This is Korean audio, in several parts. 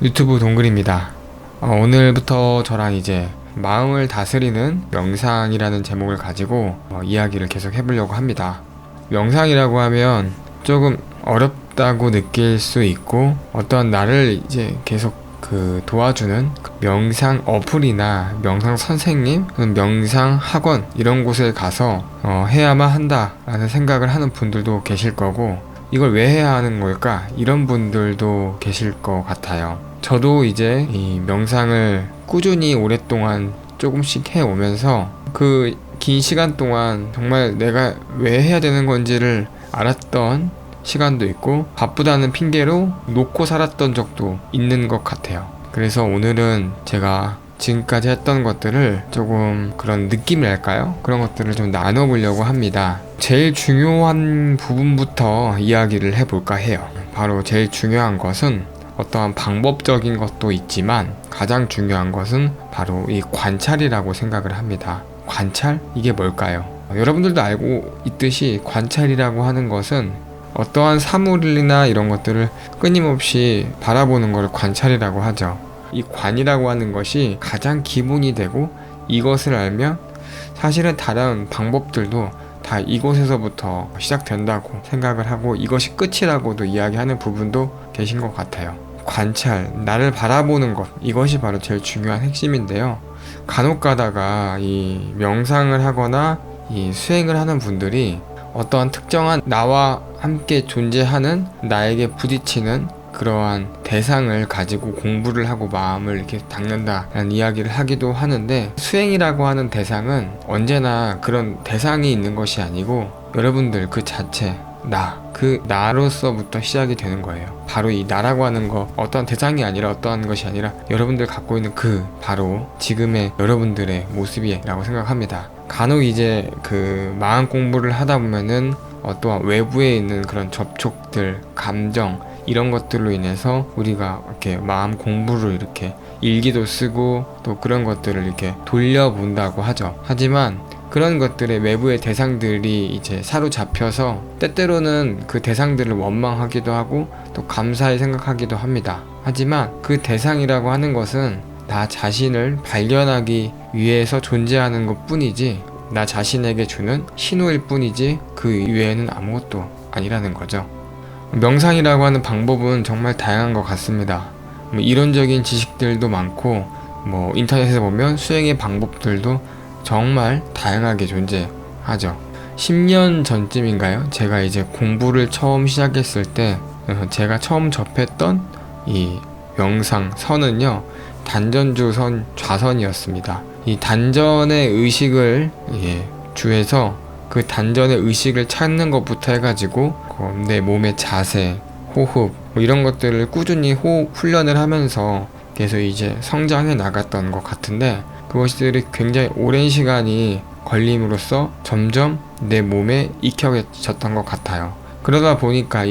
유튜브 동글입니다. 오늘부터 저랑 이제 마음을 다스리는 명상이라는 제목을 가지고 이야기를 계속 해보려고 합니다. 명상이라고 하면 조금 어렵다고 느낄 수 있고, 어떤 나를 이제 계속 도와주는 명상 어플이나 명상 선생님, 명상 학원 이런 곳에 가서 해야만 한다라는 생각을 하는 분들도 계실 거고, 이걸 왜 해야 하는 걸까? 이런 분들도 계실 것 같아요. 저도 이제 이 명상을 꾸준히 오랫동안 조금씩 해오면서 그 긴 시간 동안 정말 내가 왜 해야 되는 건지를 알았던 시간도 있고, 바쁘다는 핑계로 놓고 살았던 적도 있는 것 같아요. 그래서 오늘은 제가 지금까지 했던 것들을 조금 그런 느낌이랄까요? 그런 것들을 좀 나눠보려고 합니다. 제일 중요한 부분부터 이야기를 해볼까 해요. 바로 제일 중요한 것은 어떠한 방법적인 것도 있지만, 가장 중요한 것은 바로 이 관찰이라고 생각을 합니다. 관찰? 이게 뭘까요? 여러분들도 알고 있듯이 관찰이라고 하는 것은 어떠한 사물이나 이런 것들을 끊임없이 바라보는 것을 관찰이라고 하죠. 이 관이라고 하는 것이 가장 기본이 되고, 이것을 알면 사실은 다른 방법들도 다 이곳에서부터 시작된다고 생각을 하고, 이것이 끝이라고도 이야기하는 부분도 계신 것 같아요. 관찰, 나를 바라보는 것, 이것이 바로 제일 중요한 핵심인데요. 간혹 가다가 이 명상을 하거나 이 수행을 하는 분들이 어떠한 특정한 나와 함께 존재하는, 나에게 부딪히는 그러한 대상을 가지고 공부를 하고 마음을 이렇게 닦는다라는 이야기를 하기도 하는데, 수행이라고 하는 대상은 언제나 그런 대상이 있는 것이 아니고, 여러분들 그 자체, 그 나로서부터 시작이 되는 거예요. 바로 이 나라고 하는 거, 어떤 대상이 아니라 어떠한 것이 아니라 여러분들 갖고 있는 바로 지금의 여러분들의 모습이라고 생각합니다. 간혹 이제 마음 공부를 하다 보면은 또한 외부에 있는 그런 접촉들, 감정, 이런 것들로 인해서 우리가 이렇게 마음 공부를 이렇게 일기도 쓰고 또 그런 것들을 이렇게 돌려본다고 하죠. 하지만 그런 것들의 외부의 대상들이 이제 사로잡혀서 때때로는 그 대상들을 원망하기도 하고 또 감사히 생각하기도 합니다. 하지만 그 대상이라고 하는 것은 나 자신을 발견하기 위해서 존재하는 것 뿐이지, 나 자신에게 주는 신호일 뿐이지 그 이외에는 아무것도 아니라는 거죠. 명상이라고 하는 방법은 정말 다양한 것 같습니다. 이론적인 지식들도 많고, 인터넷에 보면 수행의 방법들도 정말 다양하게 존재하죠. 10년 전쯤인가요? 제가 이제 공부를 처음 시작했을 때 제가 처음 접했던 이 명상 선은요, 단전주선 좌선이었습니다. 이 단전의 의식을 주해서 그 단전의 의식을 찾는 것부터 해가지고 내 몸의 자세, 호흡 이런 것들을 꾸준히 훈련을 하면서 계속 이제 성장해 나갔던 것 같은데, 그것들이 굉장히 오랜 시간이 걸림으로써 점점 내 몸에 익혀졌던 것 같아요. 그러다 보니까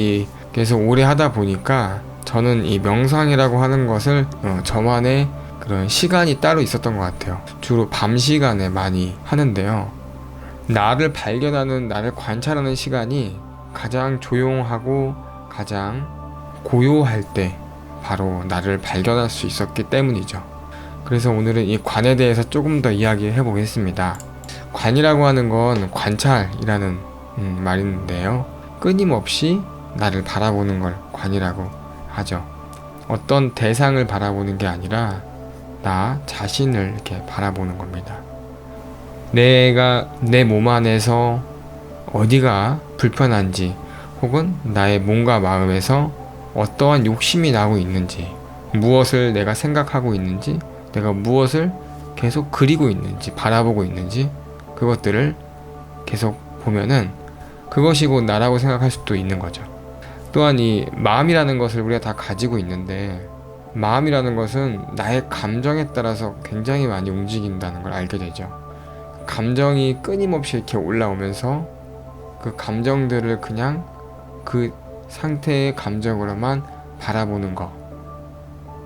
계속 오래 하다 보니까 저는 이 명상이라고 하는 것을 저만의 그런 시간이 따로 있었던 것 같아요. 주로 밤 시간에 많이 하는데요. 나를 발견하는, 나를 관찰하는 시간이 가장 조용하고 가장 고요할 때 바로 나를 발견할 수 있었기 때문이죠. 그래서 오늘은 이 관에 대해서 조금 더 이야기해 보겠습니다. 관이라고 하는 건 관찰이라는 말인데요. 끊임없이 나를 바라보는 걸 관이라고 하죠. 어떤 대상을 바라보는 게 아니라 나 자신을 이렇게 바라보는 겁니다. 내가 내 몸 안에서 어디가 불편한지, 혹은 나의 몸과 마음에서 어떠한 욕심이 나고 있는지, 무엇을 내가 생각하고 있는지, 내가 무엇을 계속 그리고 있는지, 바라보고 있는지, 그것들을 계속 보면은 그것이 곧 나라고 생각할 수도 있는 거죠. 또한 이 마음이라는 것을 우리가 다 가지고 있는데, 마음이라는 것은 나의 감정에 따라서 굉장히 많이 움직인다는 걸 알게 되죠. 감정이 끊임없이 이렇게 올라오면서 그 감정들을 그냥 그 상태의 감정으로만 바라보는 것,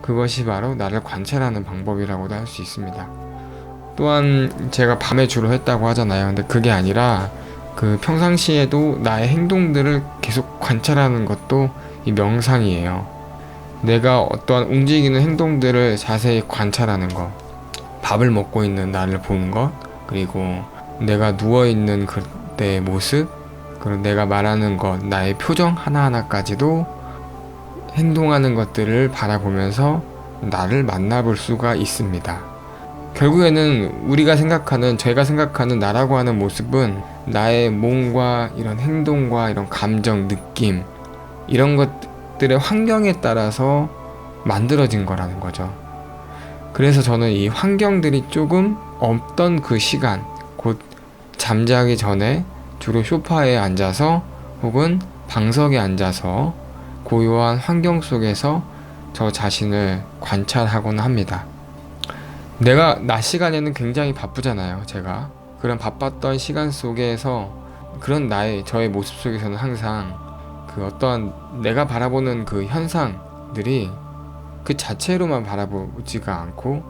그것이 바로 나를 관찰하는 방법이라고도 할 수 있습니다. 또한 제가 밤에 주로 했다고 하잖아요. 근데 그게 아니라 평상시에도 나의 행동들을 계속 관찰하는 것도 이 명상이에요. 내가 어떠한 움직이는 행동들을 자세히 관찰하는 것, 밥을 먹고 있는 나를 보는 것, 그리고 내가 누워있는 그때의 모습, 그리고 내가 말하는 것, 나의 표정 하나하나까지도 행동하는 것들을 바라보면서 나를 만나볼 수가 있습니다. 결국에는 제가 생각하는 나라고 하는 모습은 나의 몸과 이런 행동과 이런 감정, 느낌, 이런 것들의 환경에 따라서 만들어진 거라는 거죠. 그래서 저는 이 환경들이 조금 없던 그 시간, 곧 잠자기 전에 주로 소파에 앉아서 혹은 방석에 앉아서 고요한 환경 속에서 저 자신을 관찰하곤 합니다. 내가 낮 시간에는 굉장히 바쁘잖아요, 제가. 그런 바빴던 시간 속에서 그런 저의 모습 속에서는 항상 그 어떠한 내가 바라보는 그 현상들이 그 자체로만 바라보지가 않고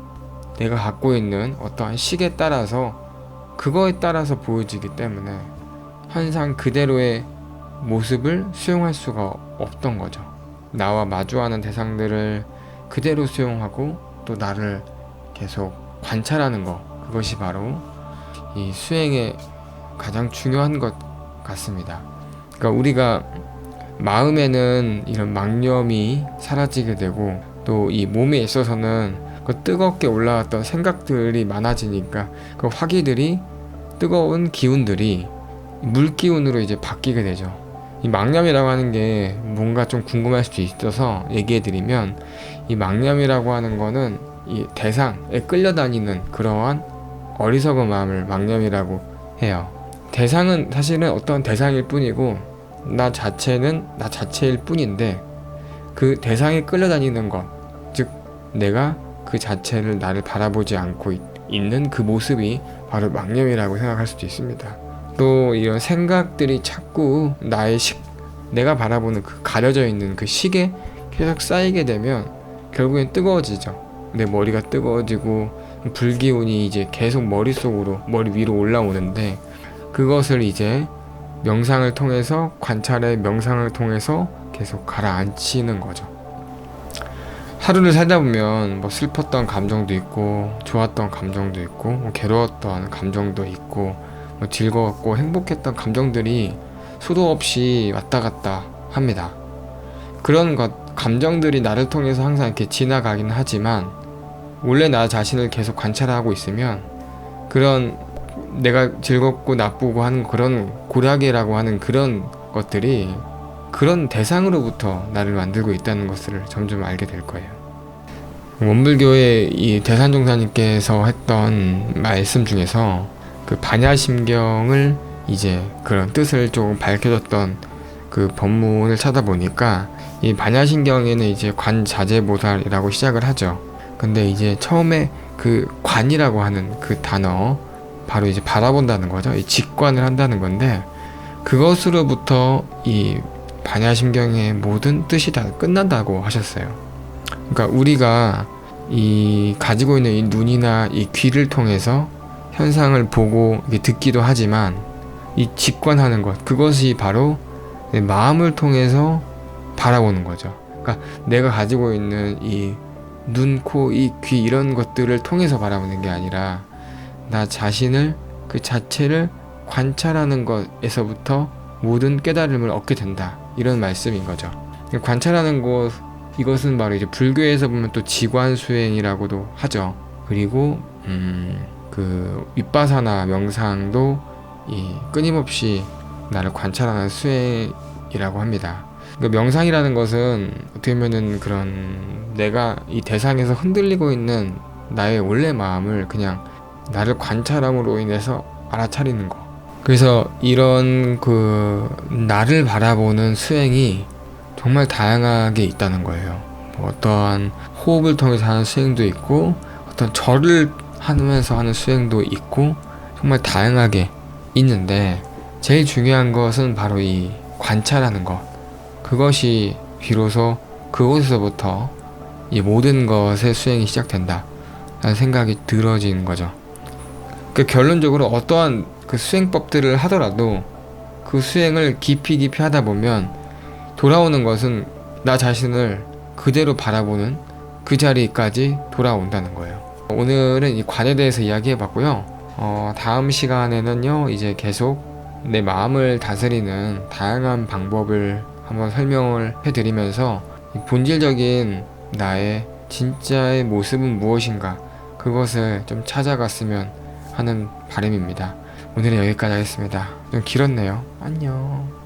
내가 갖고 있는 어떠한 식에 따라서 그거에 따라서 보여지기 때문에 현상 그대로의 모습을 수용할 수가 없던 거죠. 나와 마주하는 대상들을 그대로 수용하고 또 나를 계속 관찰하는 것, 그것이 바로 이 수행의 가장 중요한 것 같습니다. 그러니까 우리가 마음에는 이런 망념이 사라지게 되고 또 이 몸에 있어서는 그 뜨겁게 올라왔던 생각들이 많아지니까 그 화기들이 뜨거운 기운들이 물기운으로 이제 바뀌게 되죠. 이 망념이라고 하는 게 뭔가 좀 궁금할 수도 있어서 얘기해드리면, 이 망념이라고 하는 거는 이 대상에 끌려다니는 그러한 어리석은 마음을 망념이라고 해요. 대상은 사실은 어떤 대상일 뿐이고 나 자체는 나 자체일 뿐인데 그 대상에 끌려다니는 것, 즉 내가 그 자체를 나를 바라보지 않고 있는 그 모습이 바로 망념이라고 생각할 수도 있습니다. 또 이런 생각들이 자꾸 내가 바라보는 그 가려져 있는 그 식에 계속 쌓이게 되면 결국엔 뜨거워지죠. 내 머리가 뜨거워지고 불기운이 이제 계속 머리 위로 올라오는데, 그것을 이제 명상을 통해서, 관찰의 명상을 통해서 계속 가라앉히는 거죠. 하루를 살다 보면 슬펐던 감정도 있고 좋았던 감정도 있고 괴로웠던 감정도 있고 즐거웠고 행복했던 감정들이 수도 없이 왔다 갔다 합니다. 그런 감정들이 나를 통해서 항상 이렇게 지나가긴 하지만 원래 나 자신을 계속 관찰하고 있으면 그런 내가 즐겁고 나쁘고 하는 그런 고략이라고 하는 그런 것들이 그런 대상으로부터 나를 만들고 있다는 것을 점점 알게 될 거예요. 원불교의 이 대산종사님께서 했던 말씀 중에서 그 반야심경을 이제 그런 뜻을 조금 밝혀줬던 그 법문을 찾아보니까 이 반야심경에는 이제 관자재보살이라고 시작을 하죠. 근데 이제 처음에 그 관이라고 하는 그 단어, 바로 이제 바라본다는 거죠. 이 직관을 한다는 건데, 그것으로부터 이 반야심경의 모든 뜻이 다 끝난다고 하셨어요. 그러니까 우리가 이 가지고 있는 이 눈이나 이 귀를 통해서 현상을 보고 듣기도 하지만 이 직관하는 것, 그것이 바로 내 마음을 통해서 바라보는 거죠. 그러니까 내가 가지고 있는 이 눈, 코, 이 귀 이런 것들을 통해서 바라보는 게 아니라 나 자신을 그 자체를 관찰하는 것에서부터 모든 깨달음을 얻게 된다, 이런 말씀인 거죠. 관찰하는 것, 이것은 바로 이제 불교에서 보면 또 지관수행이라고도 하죠. 그리고 그 윗바사나 명상도 이 끊임없이 나를 관찰하는 수행이라고 합니다. 그 명상이라는 것은 어떻게 보면은 그런 내가 이 대상에서 흔들리고 있는 나의 원래 마음을 그냥 나를 관찰함으로 인해서 알아차리는 거. 그래서 이런 그 나를 바라보는 수행이 정말 다양하게 있다는 거예요. 어떠한 호흡을 통해서 하는 수행도 있고 어떤 절을 하면서 하는 수행도 있고 정말 다양하게 있는데, 제일 중요한 것은 바로 이 관찰하는 것. 그것이 비로소 그곳에서부터 이 모든 것의 수행이 시작된다 라는 생각이 들어지는 거죠. 그 결론적으로 어떠한 그 수행법들을 하더라도 그 수행을 깊이 하다 보면 돌아오는 것은 나 자신을 그대로 바라보는 그 자리까지 돌아온다는 거예요. 오늘은 이 관에 대해서 이야기해 봤고요. 다음 시간에는요, 이제 계속 내 마음을 다스리는 다양한 방법을 한번 설명을 해드리면서 이 본질적인 나의 진짜의 모습은 무엇인가, 그것을 좀 찾아갔으면 하는 바람입니다. 오늘은 여기까지 하겠습니다. 좀 길었네요. 안녕.